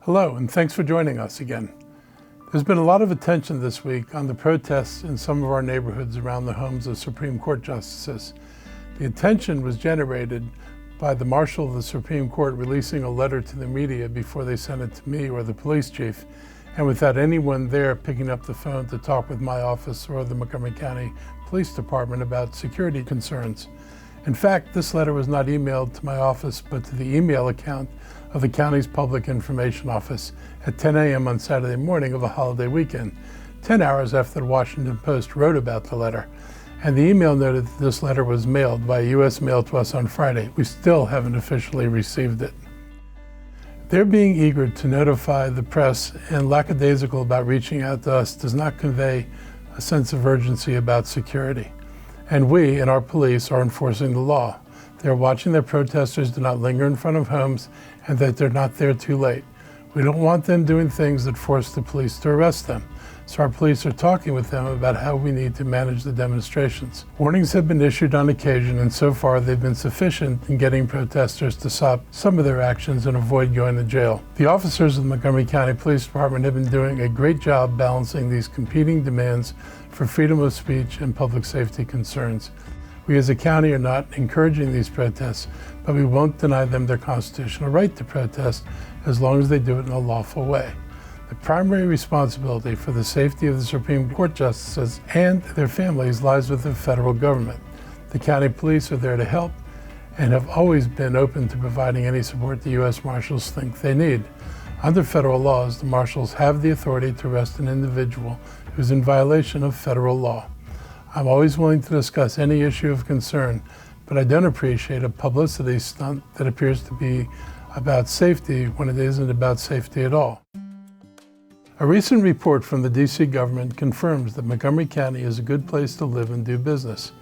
Hello, and thanks for joining us again. There's been a lot of attention this week on the protests in some of our neighborhoods around the homes of Supreme Court justices. The attention was generated by the Marshal of the Supreme Court releasing a letter to the media before they sent it to me or the police chief, and without anyone there picking up the phone to talk with my office or the Montgomery County Police Department about security concerns. In fact, this letter was not emailed to my office, but to the email account of the county's Public Information Office at 10 a.m. on Saturday morning of a holiday weekend, 10 hours after the Washington Post wrote about the letter. And the email noted that this letter was mailed by U.S. mail to us on Friday. We still haven't officially received it. Their being eager to notify the press and lackadaisical about reaching out to us does not convey a sense of urgency about security. And we and our police are enforcing the law. They're watching that protesters do not linger in front of homes and that they're not there too late. We don't want them doing things that force the police to arrest them. So our police are talking with them about how we need to manage the demonstrations. Warnings have been issued on occasion, and so far they've been sufficient in getting protesters to stop some of their actions and avoid going to jail. The officers of the Montgomery County Police Department have been doing a great job balancing these competing demands for freedom of speech and public safety concerns. We as a county are not encouraging these protests, but we won't deny them their constitutional right to protest as long as they do it in a lawful way. The primary responsibility for the safety of the Supreme Court justices and their families lies with the federal government. The county police are there to help and have always been open to providing any support the U.S. Marshals think they need. Under federal laws, the Marshals have the authority to arrest an individual who's in violation of federal law. I'm always willing to discuss any issue of concern, but I don't appreciate a publicity stunt that appears to be about safety when it isn't about safety at all. A recent report from the D.C. government confirms that Montgomery County is a good place to live and do business.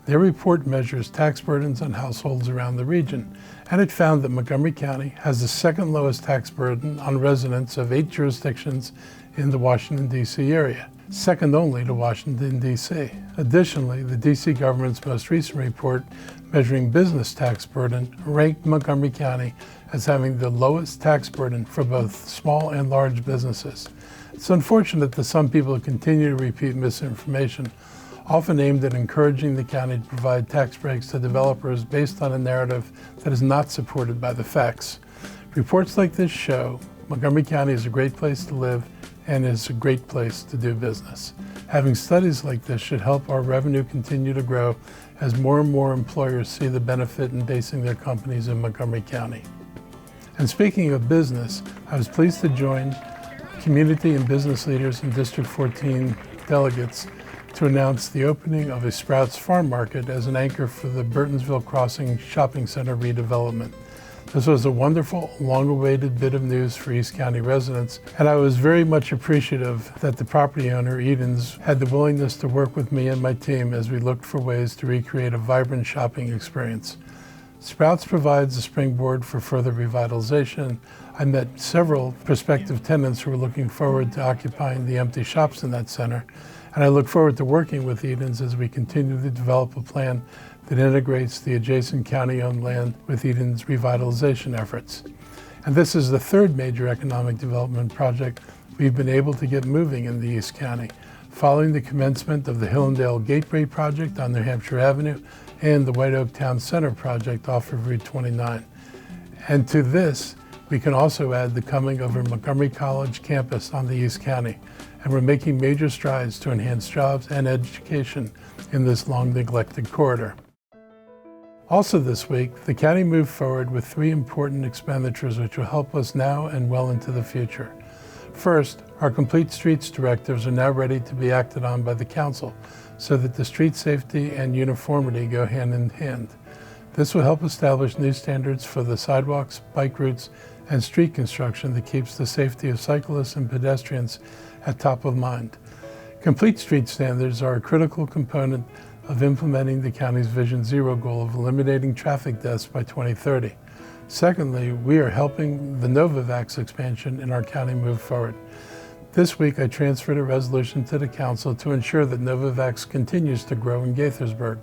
Their report measures tax burdens on households around the region, and it found that Montgomery County has the second lowest tax burden on residents of 8 jurisdictions in the Washington, D.C. area, second only to Washington, D.C. Additionally, the D.C. government's most recent report measuring business tax burden ranked Montgomery County as having the lowest tax burden for both small and large businesses. It's unfortunate that some people continue to repeat misinformation, often aimed at encouraging the county to provide tax breaks to developers based on a narrative that is not supported by the facts. Reports like this show Montgomery County is a great place to live and is a great place to do business. Having studies like this should help our revenue continue to grow as more and more employers see the benefit in basing their companies in Montgomery County. And speaking of business, I was pleased to join community and business leaders and District 14 delegates to announce the opening of a Sprouts Farm Market as an anchor for the Burtonsville Crossing Shopping Center redevelopment. This was a wonderful, long-awaited bit of news for East County residents, and I was very much appreciative that the property owner, Edens, had the willingness to work with me and my team as we looked for ways to recreate a vibrant shopping experience. Sprouts provides a springboard for further revitalization. I met several prospective tenants who were looking forward to occupying the empty shops in that center, and I look forward to working with Edens as we continue to develop a plan that integrates the adjacent county-owned land with Edens' revitalization efforts. And this is the third major economic development project we've been able to get moving in the East County, following the commencement of the Hillendale Gateway project on New Hampshire Avenue and the White Oak Town Center project off of Route 29. And to this, we can also add the coming of our Montgomery College campus on the East County, and we're making major strides to enhance jobs and education in this long-neglected corridor. Also this week, the county moved forward with 3 important expenditures which will help us now and well into the future. First, our Complete Streets directives are now ready to be acted on by the council so that the street safety and uniformity go hand in hand. This will help establish new standards for the sidewalks, bike routes, and street construction that keeps the safety of cyclists and pedestrians at top of mind. Complete street standards are a critical component of implementing the county's Vision Zero goal of eliminating traffic deaths by 2030. Secondly, we are helping the Novavax expansion in our county move forward. This week, I transferred a resolution to the council to ensure that Novavax continues to grow in Gaithersburg.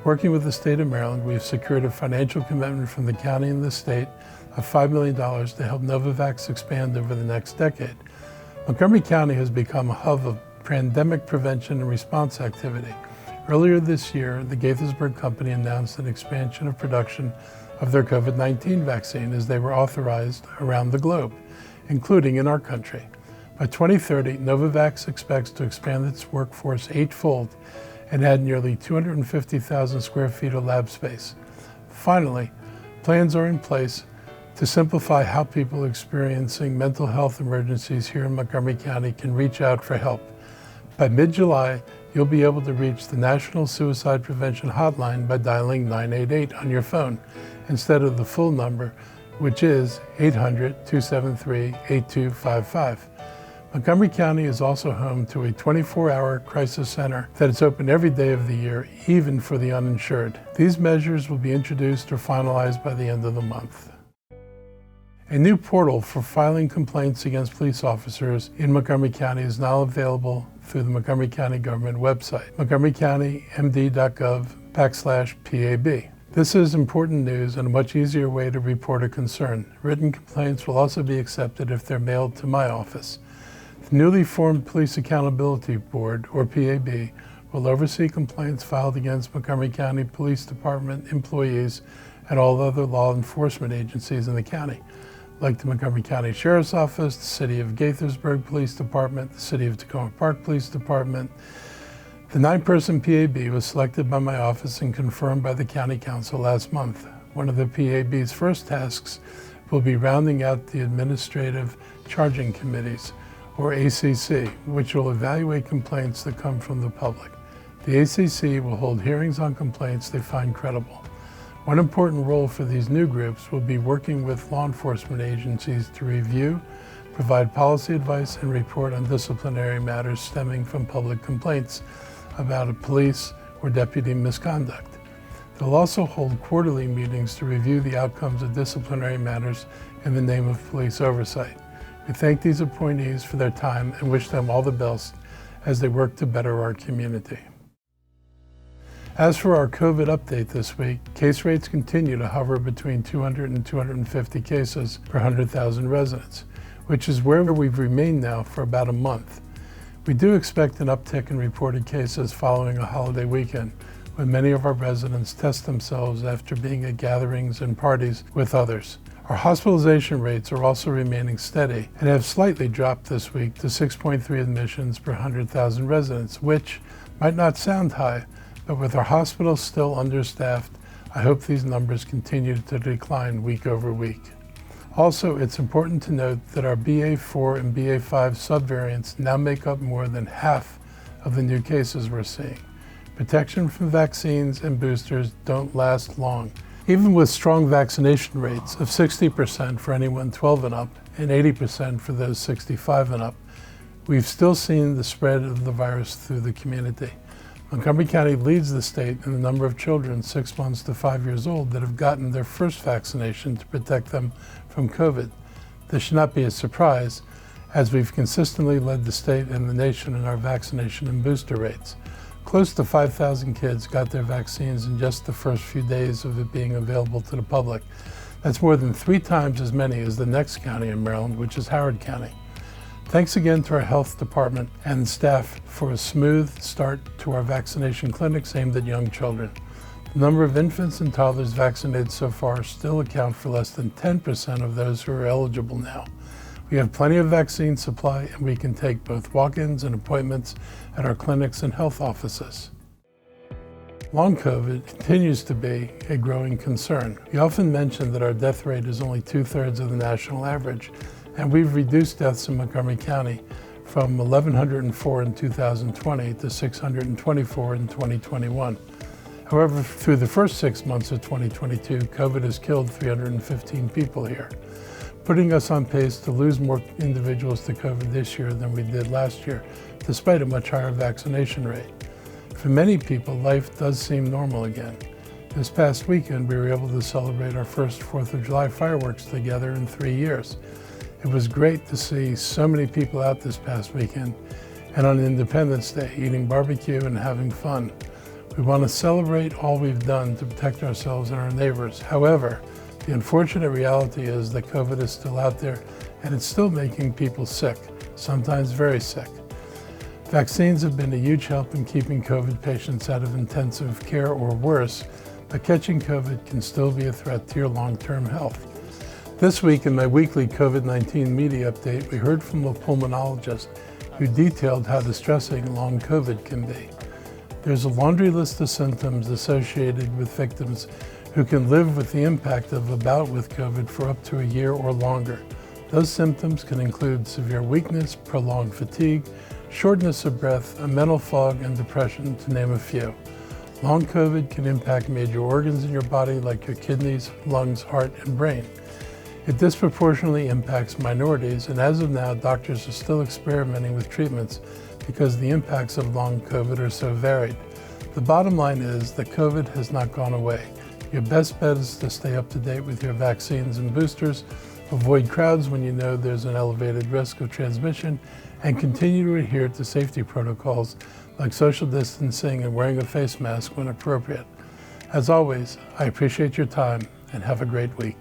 Working with the state of Maryland, we've secured a financial commitment from the county and the state of $5 million to help Novavax expand over the next decade. Montgomery County has become a hub of pandemic prevention and response activity. Earlier this year, the Gaithersburg company announced an expansion of production of their COVID-19 vaccine as they were authorized around the globe, including in our country. By 2030, Novavax expects to expand its workforce eightfold and add nearly 250,000 square feet of lab space. Finally, plans are in place to simplify how people experiencing mental health emergencies here in Montgomery County can reach out for help. By mid-July, you'll be able to reach the National Suicide Prevention Hotline by dialing 988 on your phone instead of the full number, which is 800-273-8255. Montgomery County is also home to a 24-hour crisis center that is open every day of the year, even for the uninsured. These measures will be introduced or finalized by the end of the month. A new portal for filing complaints against police officers in Montgomery County is now available through the Montgomery County government website, montgomerycountymd.gov/PAB. This is important news and a much easier way to report a concern. Written complaints will also be accepted if they're mailed to my office. The newly formed Police Accountability Board, or PAB, will oversee complaints filed against Montgomery County Police Department employees and all other law enforcement agencies in the county, like the Montgomery County Sheriff's Office, the City of Gaithersburg Police Department, the City of Tacoma Park Police Department. The 9-person PAB was selected by my office and confirmed by the County Council last month. One of the PAB's first tasks will be rounding out the Administrative Charging Committees, or ACC, which will evaluate complaints that come from the public. The ACC will hold hearings on complaints they find credible. One important role for these new groups will be working with law enforcement agencies to review, provide policy advice, and report on disciplinary matters stemming from public complaints about a police or deputy misconduct. They'll also hold quarterly meetings to review the outcomes of disciplinary matters in the name of police oversight. We thank these appointees for their time and wish them all the best as they work to better our community. As for our COVID update this week, case rates continue to hover between 200 and 250 cases per 100,000 residents, which is where we've remained now for about a month. We do expect an uptick in reported cases following a holiday weekend, when many of our residents test themselves after being at gatherings and parties with others. Our hospitalization rates are also remaining steady and have slightly dropped this week to 6.3 admissions per 100,000 residents, which might not sound high, but with our hospitals still understaffed, I hope these numbers continue to decline week over week. Also, it's important to note that our BA4 and BA5 subvariants now make up more than half of the new cases we're seeing. Protection from vaccines and boosters don't last long. Even with strong vaccination rates of 60% for anyone 12 and up and 80% for those 65 and up, we've still seen the spread of the virus through the community. Montgomery County leads the state in the number of children 6 months to 5 years old that have gotten their first vaccination to protect them from COVID. This should not be a surprise, as we've consistently led the state and the nation in our vaccination and booster rates. Close to 5,000 kids got their vaccines in just the first few days of it being available to the public. That's more than 3 times as many as the next county in Maryland, which is Howard County. Thanks again to our health department and staff for a smooth start to our vaccination clinics aimed at young children. The number of infants and toddlers vaccinated so far still account for less than 10% of those who are eligible now. We have plenty of vaccine supply, and we can take both walk-ins and appointments at our clinics and health offices. Long COVID continues to be a growing concern. We often mention that our death rate is only 2/3 of the national average, and we've reduced deaths in Montgomery County from 1,104 in 2020 to 624 in 2021. However, through the first 6 months of 2022, COVID has killed 315 people here, putting us on pace to lose more individuals to COVID this year than we did last year, despite a much higher vaccination rate. For many people, life does seem normal again. This past weekend, we were able to celebrate our first 4th of July fireworks together in 3 years. It was great to see so many people out this past weekend, and on Independence Day, eating barbecue and having fun. We want to celebrate all we've done to protect ourselves and our neighbors. However, the unfortunate reality is that COVID is still out there and it's still making people sick, sometimes very sick. Vaccines have been a huge help in keeping COVID patients out of intensive care or worse, but catching COVID can still be a threat to your long-term health. This week in my weekly COVID-19 media update, we heard from a pulmonologist who detailed how distressing long COVID can be. There's a laundry list of symptoms associated with victims who can live with the impact of a bout with COVID for up to a year or longer. Those symptoms can include severe weakness, prolonged fatigue, shortness of breath, a mental fog, and depression, to name a few. Long COVID can impact major organs in your body like your kidneys, lungs, heart, and brain. It disproportionately impacts minorities, and as of now, doctors are still experimenting with treatments because the impacts of long COVID are so varied. The bottom line is that COVID has not gone away. Your best bet is to stay up to date with your vaccines and boosters, avoid crowds when you know there's an elevated risk of transmission, and continue to adhere to safety protocols like social distancing and wearing a face mask when appropriate. As always, I appreciate your time and have a great week.